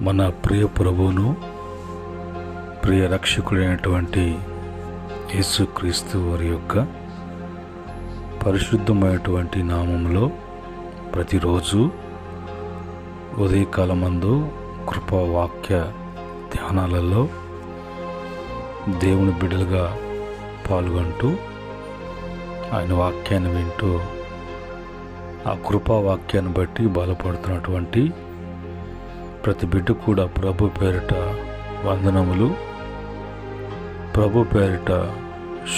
మన ప్రియ ప్రభువును ప్రియ రక్షకుడైనటువంటి యేసుక్రీస్తు వారి యొక్క పరిశుద్ధమైనటువంటి నామములో ప్రతిరోజు ఉదయకాలమందు కృపావాక్య ధ్యానాలలో దేవుని బిడ్డలుగా పాల్గొంటూ ఆయన వాక్యాన్ని వింటూ ఆ కృపావాక్యాన్ని బట్టి బలపడుతున్నటువంటి ప్రతి బిడ్డ కూడా ప్రభు పేరిట వందనములు, ప్రభు పేరిట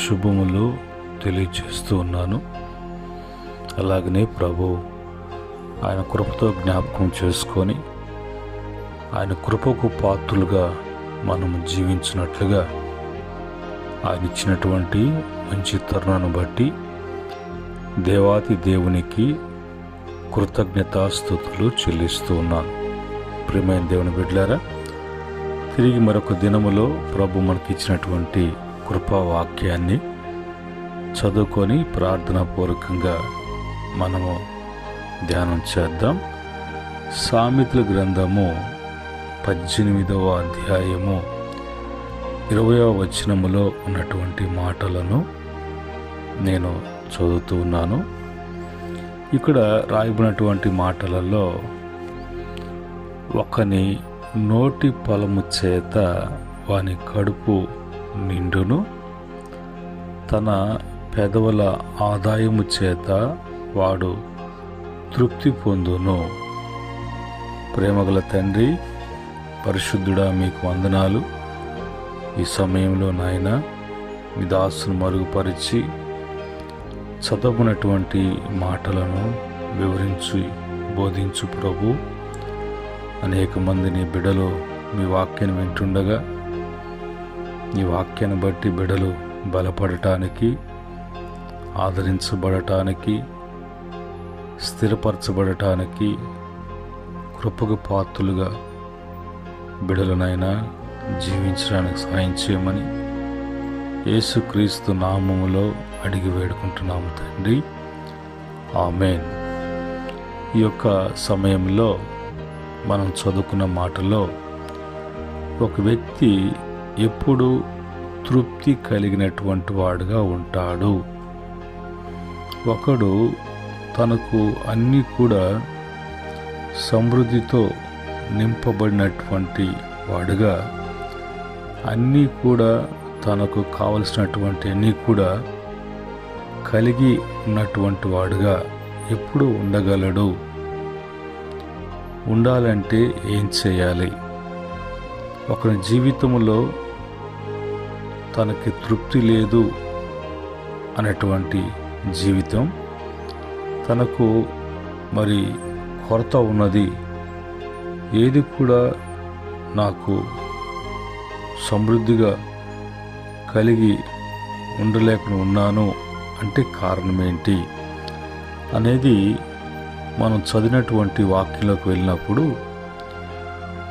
శుభములు తెలియచేస్తూ ఉన్నాను. అలాగనే ప్రభు ఆయన కృపతో జ్ఞాపకం చేసుకొని ఆయన కృపకు పాత్రులుగా మనము జీవించినట్లుగా ఆయన ఇచ్చినటువంటి మంచి తరుణాన్ని బట్టి దేవాతి దేవునికి కృతజ్ఞతాస్తుతులు చెల్లిస్తూ ఉన్నాను. ప్రియమైన దేవుని బిడ్డలారా, తిరిగి మరొక దినములో ప్రభు మనకి ఇచ్చినటువంటి కృపావాక్యాన్ని చదువుకొని ప్రార్థనాపూర్వకంగా మనము ధ్యానం చేద్దాం. సామెతల గ్రంథము 18వ అధ్యాయము 20వ వచనములో ఉన్నటువంటి మాటలను నేను చదువుతూ ఉన్నాను. ఇక్కడ రాయబడినటువంటి మాటలలో ఒకని నోటి ఫలము చేత వాని కడుపు నిండును, తన పెదవుల ఆదాయము చేత వాడు తృప్తి పొందును. ప్రేమగల తండ్రి, పరిశుద్ధుడా, మీకు వందనాలు. ఈ సమయంలో నాయన మీ దాసును మరుగుపరిచి చదువుకున్నటువంటి మాటలను వివరించి బోధించు ప్రభు. అనేక మందిని బిడ్డలు మీ వాక్యాన్ని వింటుండగా ఈ వాక్యాన్ని బట్టి బిడ్డలు బలపడటానికి, ఆదరించబడటానికి, స్థిరపరచబడటానికి కృపకు పాత్రులుగా బిడ్డలనైనా జీవించడానికి సహాయం చేయమని యేసుక్రీస్తు నామములో అడిగి వేడుకుంటున్నాము తండ్రి, ఆమేన్. ఈ యొక్క సమయంలో మనం చదువుకున్న మాటలో ఒక వ్యక్తి ఎప్పుడు తృప్తి కలిగినటువంటి వాడుగా ఉంటాడు. ఒకడు తనకు అన్నీ కూడా సమృద్ధితో నింపబడినటువంటి వాడుగా, అన్నీ కూడా తనకు కావలసినటువంటి అన్నీ కూడా కలిగి ఉన్నటువంటి వాడుగా ఎప్పుడు ఉండగలడు? ఉండాలంటే ఏం చేయాలి? ఒకరి జీవితంలో తనకి తృప్తి లేదు అనేటువంటి జీవితం, తనకు మరి కొరత ఉన్నది, ఏది కూడా నాకు సమృద్ధిగా కలిగి ఉండలేకుండా ఉన్నాను అంటే కారణం ఏంటి అనేది మనం చదివినటువంటి వాక్యంలోకి వెళ్ళినప్పుడు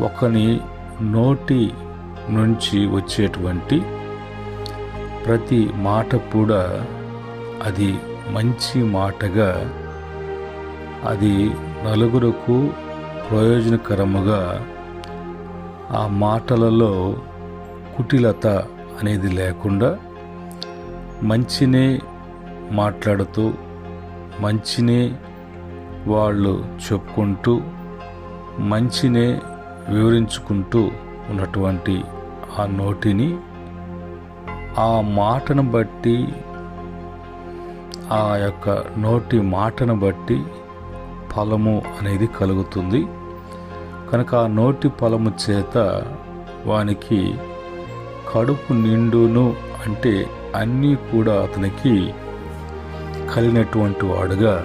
ఒకని నోటి నుంచి వచ్చేటువంటి ప్రతి మాట కూడా అది మంచి మాటగా, అది నలుగురకు ప్రయోజనకరముగా, ఆ మాటలలో కుటిలత అనేది లేకుండా మంచినే మాట్లాడుతూ, మంచినే వాళ్ళు చెప్పుకుంటూ, మంచినే వివరించుకుంటూ ఉన్నటువంటి ఆ నోటిని, ఆ మాటను బట్టి, ఆ యొక్క నోటి మాటను బట్టి ఫలము అనేది కలుగుతుంది. కనుక ఆ నోటి ఫలము చేత వానికి కడుపు నిండును అంటే అన్నీ కూడా అతనికి కలిగినటువంటి వాడుగా,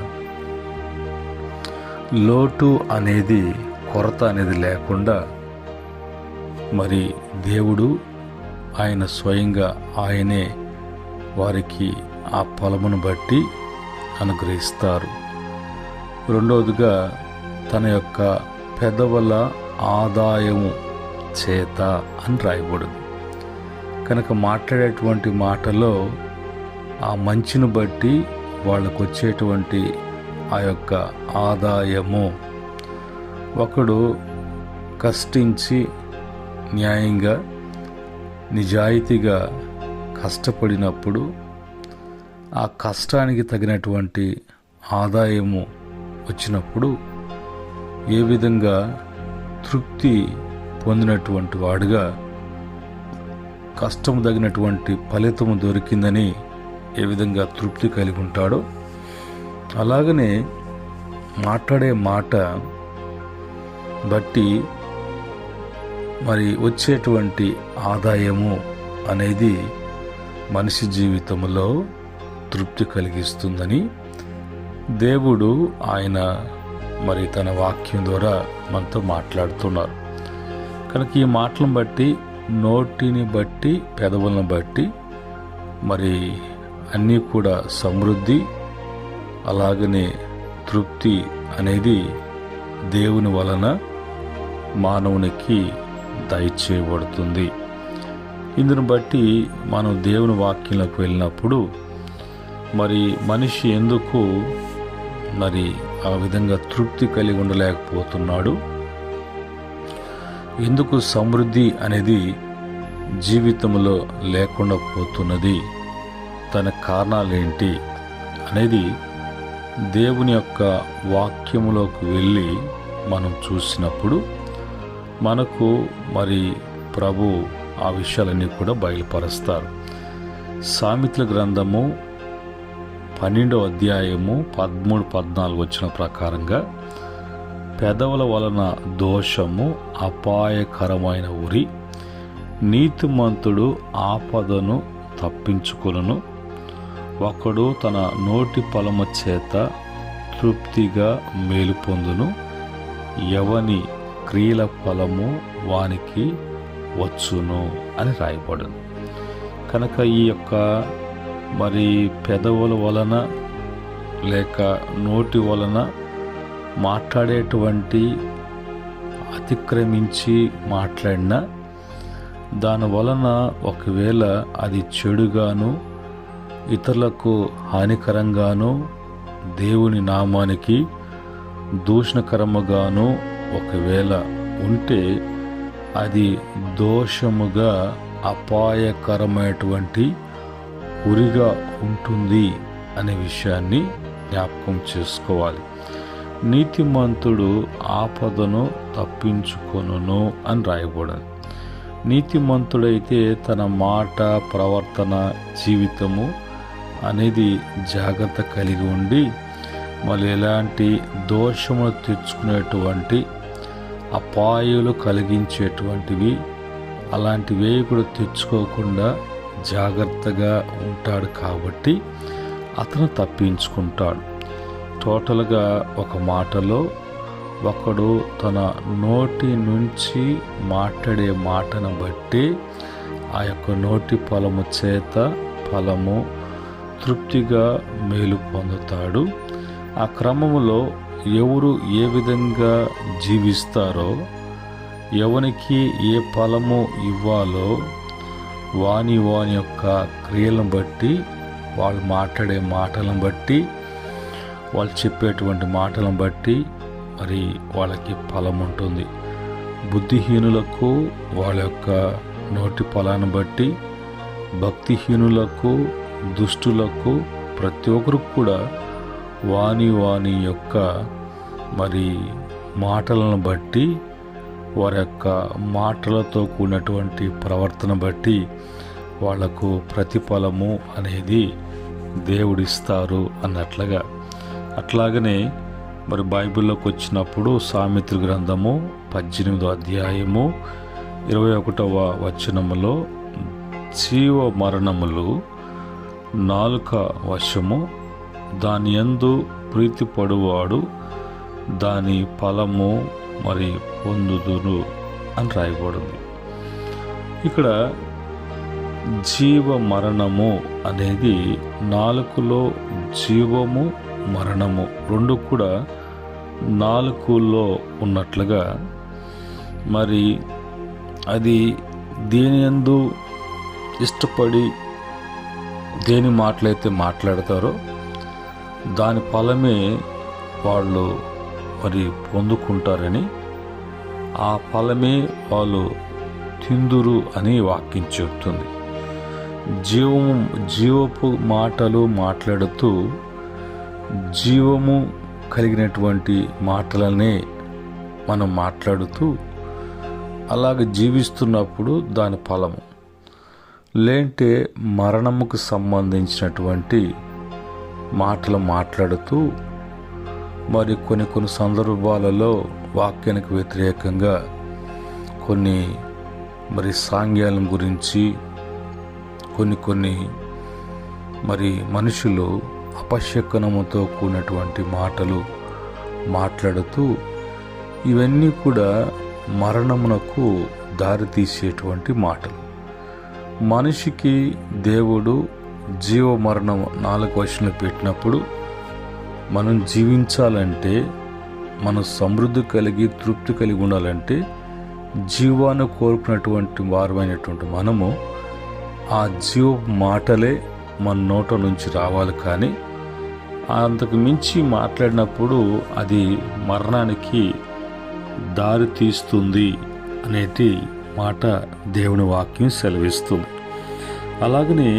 లోటు అనేది, కొరత అనేది లేకుండా మరి దేవుడు ఆయన స్వయంగా ఆయనే వారికి ఆ ఫలమును బట్టి అనుగ్రహిస్తారు. రెండవదిగా తన యొక్క పెదవుల ఆదాయము చేత అని రాయబడింది. కనుక మాట్లాడేటువంటి మాటలో ఆ మంచిని బట్టి వాళ్ళకు వచ్చేటువంటి ఆ యొక్క ఆదాయము, ఒకడు కష్టించి న్యాయంగా నిజాయితీగా కష్టపడినప్పుడు ఆ కష్టానికి తగినటువంటి ఆదాయము వచ్చినప్పుడు ఏ విధంగా తృప్తి పొందినటువంటి వాడుగా కష్టం తగినటువంటి ఫలితము దొరికిందని ఏ విధంగా తృప్తి కలిగి ఉంటాడో, అలాగనే మాట్లాడే మాట బట్టి మరి వచ్చేటువంటి ఆదాయము అనేది మనిషి జీవితంలో తృప్తి కలిగిస్తుందని దేవుడు ఆయన మరి తన వాక్యం ద్వారా మనతో మాట్లాడుతున్నారు. కనుక ఈ మాటలను బట్టి, నోటిని బట్టి, పెదవులను బట్టి మరి అన్నీ కూడా సమృద్ధి అలాగనే తృప్తి అనేది దేవుని వలన మానవునికి దయచేయబడుతుంది. ఇందును బట్టి మనం దేవుని వాక్యంలోకి వెళ్ళినప్పుడు మరి మనిషి ఎందుకు మరి ఆ విధంగా తృప్తి కలిగి ఉండలేకపోతున్నాడు, ఎందుకు సమృద్ధి అనేది జీవితంలో లేకుండా పోతున్నది, తన కారణాలేంటి అనేది దేవుని యొక్క వాక్యములోకి వెళ్ళి మనం చూసినప్పుడు మనకు మరి ప్రభు ఆ విషయాలన్నీ కూడా బయలుపరుస్తారు. సామెతల గ్రంథము 12వ అధ్యాయము 13-14 వచ్చిన ప్రకారంగా పెదవుల వలన దోషము అపాయకరమైన ఉరి, నీతిమంతుడు ఆపదను తప్పించుకొనును, ఒకడు తన నోటి ఫలము చేత తృప్తిగా మేలు పొందును, ఎవని క్రియల ఫలము వానికి వచ్చును అని రాయబడును. కనుక ఈ యొక్క మరి పెదవుల వలన లేక నోటి వలన మాట్లాడేటువంటి అతిక్రమించి మాట్లాడిన దాని వలన ఒకవేళ అది చెడుగాను, ఇతరులకు హానికరంగాను, దేవుని నామానికి దూషణకరముగాను ఒకవేళ ఉంటే అది దోషముగా అపాయకరమైనటువంటి ఉరిగా ఉంటుంది అనే విషయాన్ని జ్ఞాపకం చేసుకోవాలి. నీతిమంతుడు ఆపదను తప్పించుకొనును అని రాయబడింది. నీతిమంతుడైతే తన మాట, ప్రవర్తన, జీవితము అనేది జాగ్రత్త కలిగి ఉండి మళ్ళీ ఎలాంటి దోషములు తెచ్చుకునేటువంటి అపాయాలు కలిగించేటువంటివి అలాంటివి కూడా తెచ్చుకోకుండా జాగ్రత్తగా ఉంటాడు కాబట్టి అతను తప్పించుకుంటాడు. టోటల్గా ఒక మాటలో ఒకడు తన నోటి నుంచి మాట్లాడే మాటను బట్టి ఆ యొక్క నోటి ఫలము చేత ఫలము తృప్తిగా మేలు పొందుతాడు. ఆ క్రమములో ఎవరు ఏ విధంగా జీవిస్తారో, ఎవనికి ఏ ఫలము ఇవ్వాలో వాని యొక్క క్రియలను బట్టి, వాళ్ళు మాట్లాడే మాటలను బట్టి, వాళ్ళు చెప్పేటువంటి మాటలను బట్టి మరి వాళ్ళకి ఫలం ఉంటుంది. బుద్ధిహీనులకు వాళ్ళ యొక్క నోటి ఫలాన్ని బట్టి, భక్తిహీనులకు, దుష్టులకు, ప్రతి ఒక్కరికి కూడా వాని యొక్క మరి మాటలను బట్టి, వారి యొక్క మాటలతో కూడినటువంటి ప్రవర్తన బట్టి వాళ్లకు ప్రతిఫలము అనేది దేవుడిస్తారు అన్నట్లుగా. అట్లాగనే మరి బైబిల్లోకి వచ్చినప్పుడు సామెతల గ్రంథము 18వ అధ్యాయము 21వ వచనములో జీవ మరణములు నాలుక వశము, దాని యందు ప్రీతిపడువాడు దాని ఫలము మరి పొందుదును అని రాయబడింది. ఇక్కడ జీవ మరణము అనేది నాలుకలో జీవము, మరణము రెండు కూడా నాలుకలో ఉన్నట్లుగా మరి అది దేని యందు ఇష్టపడి దేని మాటలైతే మాట్లాడతారో దాని ఫలమే వాళ్ళు మరి పొందుకుంటారని, ఆ ఫలమే వాళ్ళు తిందురు అని వాక్యం చెప్తుంది. జీవపు మాటలు మాట్లాడుతూ జీవము కలిగినటువంటి మాటలనే మనం మాట్లాడుతూ అలాగ జీవిస్తున్నప్పుడు దాని ఫలము, లేంటే మరణముకు సంబంధించినటువంటి మాటలు మాట్లాడుతూ మరి కొన్ని సందర్భాలలో వాక్యానికి వ్యతిరేకంగా కొన్ని మరి సాంగ్యాల గురించి కొన్ని మరి మనుషులు అపశకునముతో కూడినటువంటి మాటలు మాట్లాడుతూ ఇవన్నీ కూడా మరణమునకు దారితీసేటువంటి మాటలు. మనిషికి దేవుడు జీవ మరణం 4 వచనాలు పెట్టినప్పుడు మనం జీవించాలంటే, మనం సమృద్ధి కలిగి తృప్తి కలిగి ఉండాలంటే జీవాన్ని కోరుకున్నటువంటి వారమైనటువంటి మనము ఆ జీవ మాటలే మన నోట నుంచి రావాలి. కానీ అంతకు మించి మాట్లాడినప్పుడు అది మరణానికి దారి తీస్తుంది అనేటి మాట దేవుని వాక్యం సెలవిస్తుంది. అలాగనే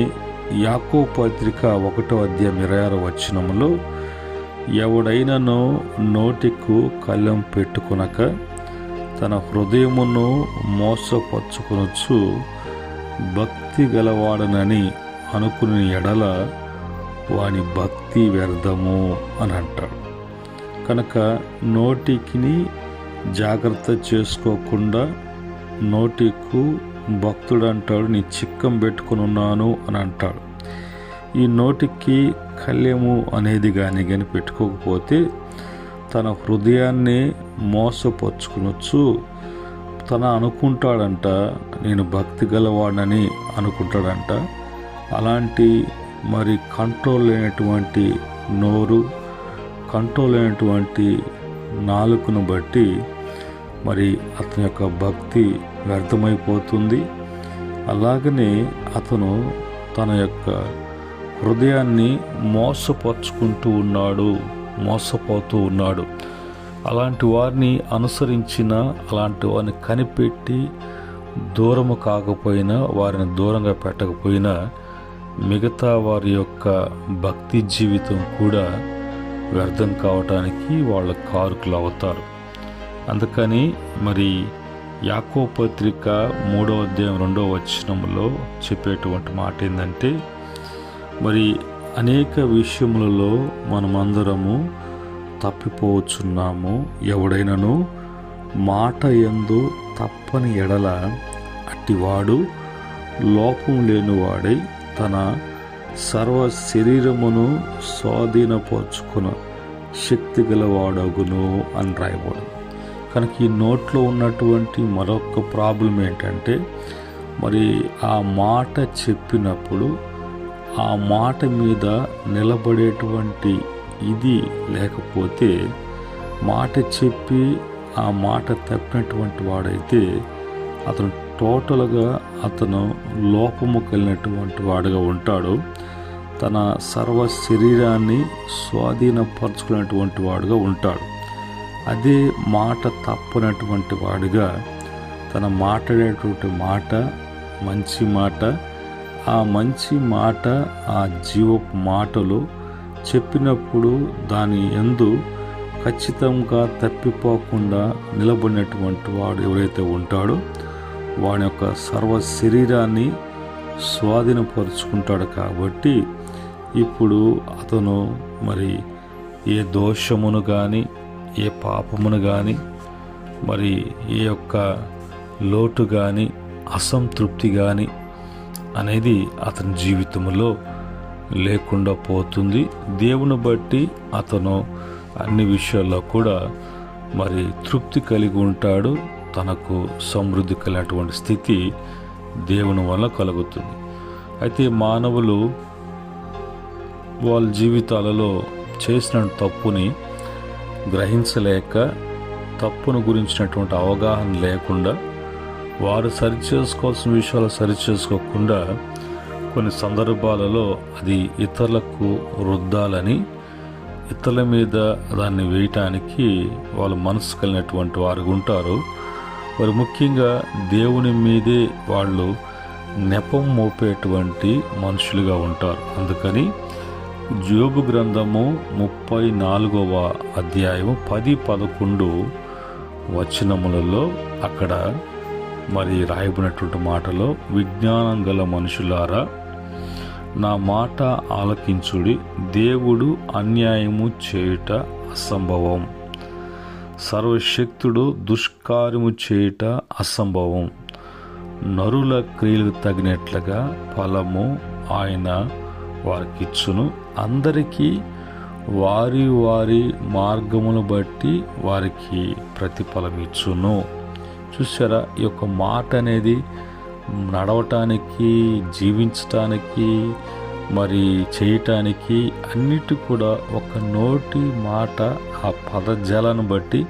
యాకోబు పత్రిక 1వ అధ్యాయం 26వ వచనములో ఎవడైనను నోటికు కళ్ళెం పెట్టుకొనక తన హృదయమును మోసపరుచుకొనొచ్చు భక్తి గలవాడనని అనుకుని ఎడల వాని భక్తి వ్యర్థము అని అంటాడు. కనుక నోటికి జాగ్రత్త చేసుకోకుండా నోటికు భక్తుడు అంటాడు, నీ చిక్కం పెట్టుకుని ఉన్నాను అని అంటాడు. ఈ నోటికి కళ్యము అనేది కానీ పెట్టుకోకపోతే తన హృదయాన్ని మోసపరుచుకునొచ్చు. తన అనుకుంటాడంట నేను భక్తి గలవాడని అనుకుంటాడంట. అలాంటి మరి కంట్రోల్ లేనటువంటి నోరు, కంట్రోల్ లేనటువంటి నాలుకను బట్టి మరి అతని యొక్క భక్తి వ్యర్థమైపోతుంది. అలాగనే అతను తన యొక్క హృదయాన్ని మోసపోతూ ఉన్నాడు. అలాంటి వారిని అనుసరించిన, అలాంటి వారిని కనిపెట్టి దూరము కాకపోయినా, వారిని దూరంగా పెట్టకపోయినా మిగతా వారి యొక్క భక్తి జీవితం కూడా వ్యర్థం కావటానికి వాళ్ళ కారకులు అవుతారు. అందుకని మరి యాకోబు పత్రిక 3వ అధ్యాయం 2వ వచనంలో చెప్పేటువంటి మాట ఏంటంటే, మరి అనేక విషయములలో మనమందరము తప్పిపోవచ్చున్నాము. ఎవడైనను మాట యందు తప్పని ఎడల అట్టివాడు లోపం లేనివాడై తన సర్వ శరీరమును స్వాధీనపరుచుకున్న శక్తి గలవాడగును అని రాయబడింది. కనుక ఈ నోట్లో ఉన్నటువంటి మరొక ప్రాబ్లం ఏంటంటే, మరి ఆ మాట చెప్పినప్పుడు ఆ మాట మీద నిలబడేటువంటి ఇది లేకపోతే, మాట చెప్పి ఆ మాట తప్పినటువంటి వాడైతే అతను టోటల్గా లోపము కలిగినటువంటి వాడుగా ఉంటాడు. తన సర్వ శరీరాన్ని స్వాధీనపరుచుకున్నటువంటి వాడుగా ఉంటాడు. అదే మాట తప్పనటువంటి వాడిగా తన మాట్లాడేటువంటి మాట మంచి మాట, ఆ మంచి మాట ఆ జీవపు మాటలు చెప్పినప్పుడు దాని యందు ఖచ్చితంగా తప్పిపోకుండా నిలబడినటువంటి వాడు ఎవరైతే ఉంటాడో వాని యొక్క సర్వ శరీరాన్ని స్వాధీనపరుచుకుంటాడు. కాబట్టి ఇప్పుడు అతను మరి ఏ దోషమును కానీ, ఏ పాపమును కానీ, మరి ఏ యొక్క లోటు కానీ, అసంతృప్తి కానీ అనేది అతని జీవితంలో లేకుండా పోతుంది. దేవుని బట్టి అతను అన్ని విషయాల్లో కూడా మరి తృప్తి కలిగి ఉంటాడు. తనకు సమృద్ధి కలిగినటువంటి స్థితి దేవుని వల్ల కలుగుతుంది. అయితే మానవులు వాళ్ళ జీవితాలలో చేసిన తప్పుని గ్రహించలేక, తప్పును గురించినటువంటి అవగాహన లేకుండా, వారు సరిచేసుకోవాల్సిన విషయాలు సరిచేసుకోకుండా కొన్ని సందర్భాలలో అది ఇతరులకు రుద్దాలని, ఇతరుల మీద దాన్ని వేయటానికి వాళ్ళ మనసు కలిగినటువంటి వారు ఉంటారు. మరి ముఖ్యంగా దేవుని మీదే వాళ్ళు నెపం మోపేటువంటి మనుషులుగా ఉంటారు. అందుకని యోబు గ్రంథము 34వ అధ్యాయము 10-11 వచనములలో అక్కడ మరి రాయబడినటువంటి మాటలో, విజ్ఞానం గల మనుషులారా నా మాట ఆలకించుడి, దేవుడు అన్యాయము చేయుట అసంభవం, సర్వశక్తుడు దుష్కార్యము చేయుట అసంభవం, నరుల క్రియలకు తగినట్లుగా ఫలము ఆయన వారికిచ్చును, అందరికీ వారి వారి మార్గమును బట్టి వారికి ప్రతిఫలం ఇచ్చును. చూసారా, ఈ యొక్క మాట అనేది నడవటానికి, జీవించటానికి, మరి చేయటానికి అన్నిటి కూడా ఒక నోటి మాట ఆ పదజాలను బట్టి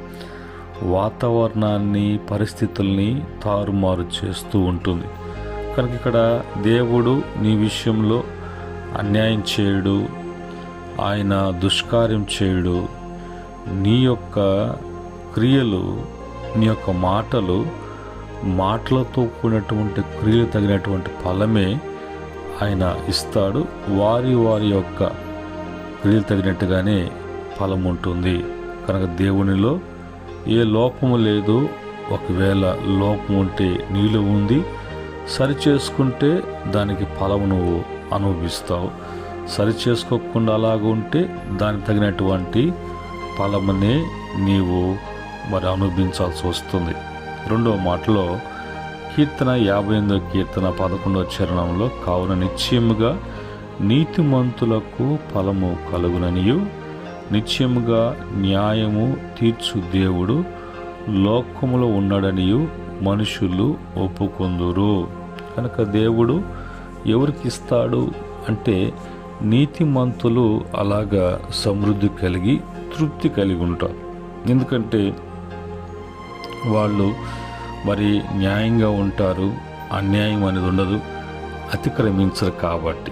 వాతావరణాన్ని, పరిస్థితుల్ని తారుమారు చేస్తూ ఉంటుంది. కనుక ఇక్కడ దేవుడు నీ విషయంలో అన్యాయం చేయడు, ఆయన దుష్కార్యం చేయడు. నీ యొక్క క్రియలు, నీ యొక్క మాటలతో కూడినటువంటి క్రియలు తగినటువంటి ఫలమే ఆయన ఇస్తాడు. వారి వారి యొక్క క్రియలు తగినట్టుగానే ఫలం ఉంటుంది. కనుక దేవునిలో ఏ లోపము లేదు. ఒకవేళ లోపం ఉంటే నీలో ఉంది, సరి చేసుకుంటే దానికి ఫలము నువ్వు అనుభవిస్తావు. సరి చేసుకోకుండా అలాగ ఉంటే దానికి తగినటువంటి ఫలమునే నీవు మరి అనుభవించాల్సి వస్తుంది. రెండవ మాటలో కీర్తన 58వ కీర్తన 11వ చరణంలో, కావున నిశ్చయముగా నీతిమంతులకు ఫలము కలుగుననియు, నిశ్చయముగా న్యాయము తీర్చు దేవుడు లోకములో ఉన్నాడనియు మనుషులు ఒప్పుకొందురు. కనుక దేవుడు ఎవరికి ఇస్తాడు అంటే, నీతిమంతులు అలాగా సమృద్ధి కలిగి తృప్తి కలిగి ఉంటారు. ఎందుకంటే వాళ్ళు మరి న్యాయంగా ఉంటారు, అన్యాయం అనేది ఉండదు, అతిక్రమించరు కాబట్టి.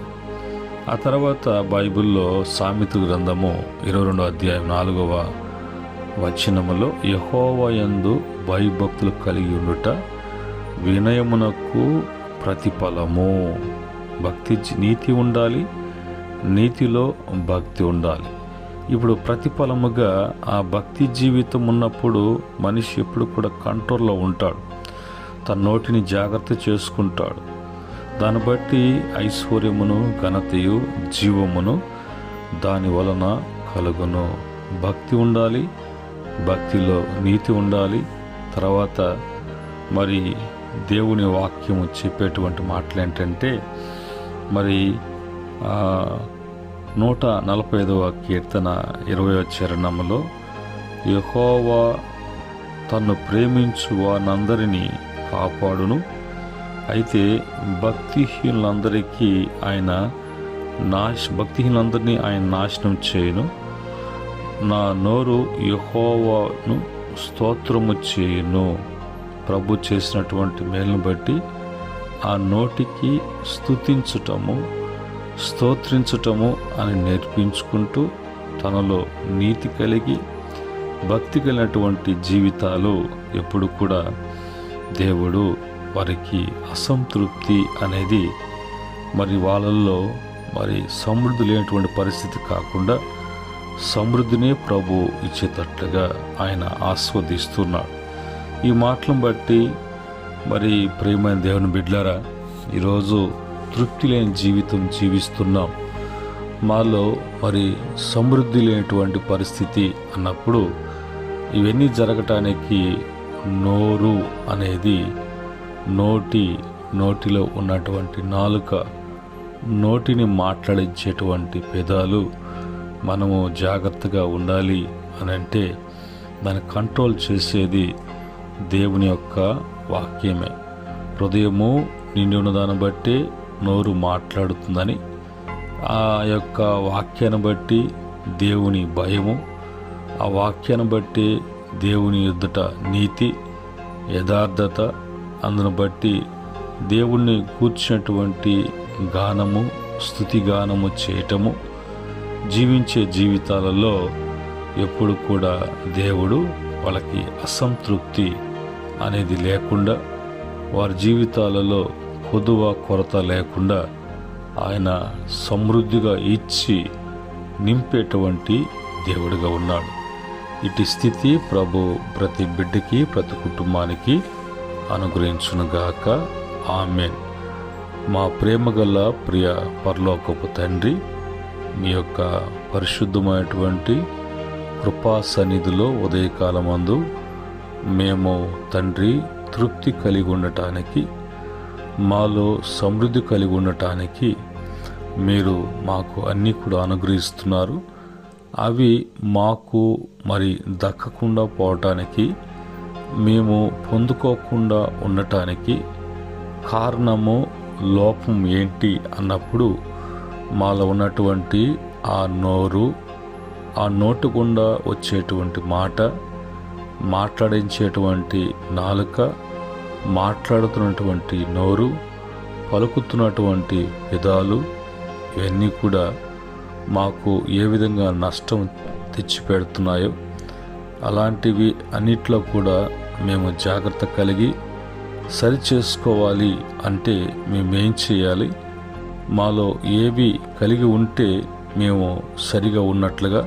ఆ తర్వాత బైబిల్లో సామెతల గ్రంథము 22వ అధ్యాయం 4వ వచనములో, యెహోవా యందు భయభక్తులు కలిగి ఉండుట వినయమునకు ప్రతిఫలము. నీతి ఉండాలి, నీతిలో భక్తి ఉండాలి. ఇప్పుడు ప్రతిఫలముగా ఆ భక్తి జీవితం ఉన్నప్పుడు మనిషి ఎప్పుడు కూడా కంట్రోల్లో ఉంటాడు, తన నోటిని జాగ్రత్త చేసుకుంటాడు. దాన్ని బట్టి ఐశ్వర్యమును, ఘనతయు, జీవమును దాని వలన కలుగును. భక్తి ఉండాలి, భక్తిలో నీతి ఉండాలి. తర్వాత మరి దేవుని వాక్యము చెప్పేటువంటి మాటలు ఏంటంటే, మరి 145వ కీర్తన 20వ చరణంలో, యెహోవా తన్ను ప్రేమించు వారందరినీ కాపాడును, అయితే భక్తిహీనులందరినీ ఆయన నాశనం చేయును. నా నోరు యెహోవాను స్తోత్రము చేయును. ప్రభు చేసినటువంటి మేలును బట్టి ఆ నోటికి స్తుతించుటము, స్తోత్రించటము అని నేర్పించుకుంటూ తనలో నీతి కలిగి భక్తి కలిగినటువంటి జీవితాలు ఎప్పుడు కూడా దేవుడు వారికి అసంతృప్తి అనేది మరి వాళ్ళల్లో మరి సమృద్ధి లేనటువంటి పరిస్థితి కాకుండా సమృద్ధినే ప్రభు ఇచ్చేటట్లుగా ఆయన ఆస్వాదిస్తున్నాడు. ఈ మాటలను బట్టి మరి ప్రియమైన దేవుని బిడ్డలారా, ఈరోజు తృప్తి లేని జీవితం జీవిస్తున్నాం. మాలో మరి సమృద్ధి లేనటువంటి పరిస్థితి అన్నప్పుడు ఇవన్నీ జరగటానికి నోరు అనేది నోటిలో ఉన్నటువంటి నాలుక, నోటిని మాట్లాడించేటువంటి పెదాలు మనము జాగ్రత్తగా ఉండాలి అని అంటే దాన్ని కంట్రోల్ చేసేది దేవుని యొక్క వాక్యమే. హృదయము నిండి ఉన్న దాన్ని బట్టి నోరు మాట్లాడుతుందని, ఆ యొక్క వాక్యాన్ని బట్టి దేవుని భయము, ఆ వాక్యాన్ని బట్టి దేవుని ఎదుట నీతి, యథార్థత, అందును బట్టి దేవుణ్ణి కూర్చున్నటువంటి గానము, స్తుతిగానము చేయటము, జీవించే జీవితాలలో ఎప్పుడు కూడా దేవుడు వాళ్ళకి అసంతృప్తి అనేది లేకుండా, వారి జీవితాలలో కొదువ కొరత లేకుండా ఆయన సమృద్ధిగా ఇచ్చి నింపేటువంటి దేవుడిగా ఉన్నాడు. ఇటు స్థితి ప్రభు ప్రతి బిడ్డకి, ప్రతి కుటుంబానికి అనుగ్రహించునుగాక. ఆమేన్. మా ప్రేమగల ప్రియ పరలోకపు తండ్రి, మీ యొక్క పరిశుద్ధమైనటువంటి కృపా సన్నిధిలో ఉదయకాలమందు మేము తండ్రి తృప్తి కలిగి ఉండటానికి, మాలో సమృద్ధి కలిగి ఉండటానికి మీరు మాకు అన్నీ కూడా అనుగ్రహిస్తున్నారు. అవి మాకు మరి దక్కకుండా పోవటానికి, మేము పొందుకోకుండా ఉండటానికి కారణము, లోపం ఏంటి అన్నప్పుడు మాలో ఉన్నటువంటి ఆ నోరు, ఆ నోటు గుండా వచ్చేటువంటి మాట, మాట్లాడించేటువంటి నాలుక, మాట్లాడుతున్నటువంటి నోరు, పలుకుతున్నటువంటి పెదాలు, ఇవన్నీ కూడా మాకు ఏ విధంగా నష్టం తెచ్చిపెడుతున్నాయో అలాంటివి అన్నిట్లో కూడా మేము జాగ్రత్త కలిగి సరి చేసుకోవాలి. అంటే మేమేం చేయాలి? మాలో ఏవి కలిగి ఉంటే మేము సరిగా ఉన్నట్లుగా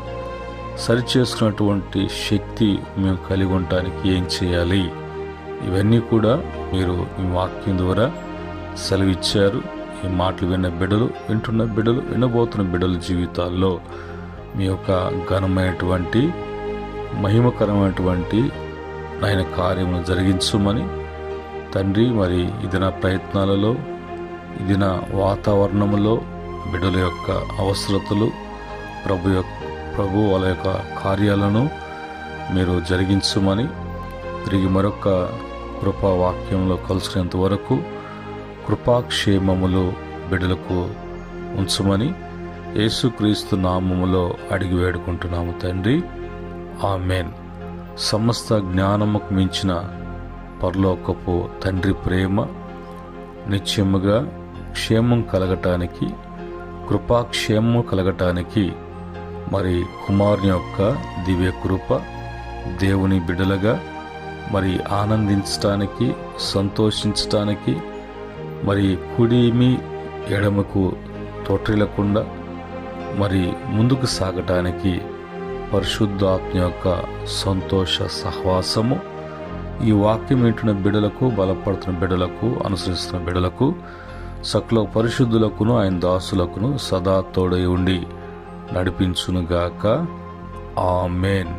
సరి చేసుకున్నటువంటి శక్తి మేము కలిగి ఉండటానికి ఏం చేయాలి? ఇవన్నీ కూడా మీరు మీ వాక్యం ద్వారా సెలవిచ్చారు. ఈ మాటలు విన్న బిడ్డలు, వింటున్న బిడ్డలు, వినబోతున్న బిడ్డల జీవితాల్లో మీ యొక్క ఘనమైనటువంటి, మహిమకరమైనటువంటి ఆయన కార్యమును జరిగించమని తండ్రి, మరి ఇది నా ప్రయత్నాలలో, ఇది నా వాతావరణంలో బిడ్డల యొక్క అవసరతలు, ప్రభు వాళ్ళ యొక్క కార్యాలను మీరు జరిగించమని, తిరిగి మరొక కృపా వాక్యంలో కలుసుకునేంత వరకు కృపాక్షేమములు బిడ్డలకు ఉంచమని యేసుక్రీస్తు నామములో అడిగి వేడుకుంటున్నాము తండ్రి. ఆమేన్. సమస్త జ్ఞానముకు మించిన పరలోకపు తండ్రి ప్రేమ నిత్యముగా క్షేమం కలగటానికి, కృపాక్షేమం కలగటానికి, మరి కుమారుని యొక్క దివ్య కృప దేవుని బిడ్డలుగా మరి ఆనందించటానికి, సంతోషించటానికి, మరి కుడిమి ఎడమకు తొట్టిల్లకుండా మరి ముందుకు సాగటానికి పరిశుద్ధాత్మ యొక్క సంతోష సహవాసము ఈ వాక్యం వింటున్న బిడ్డలకు, బలపడుతున్న బిడ్డలకు, అనుసరిస్తున్న బిడ్డలకు, సకల పరిశుద్ధులకును ఆయన దాసులకును సదా తోడై ఉండి నడిపించునుగాక. ఆమేన్.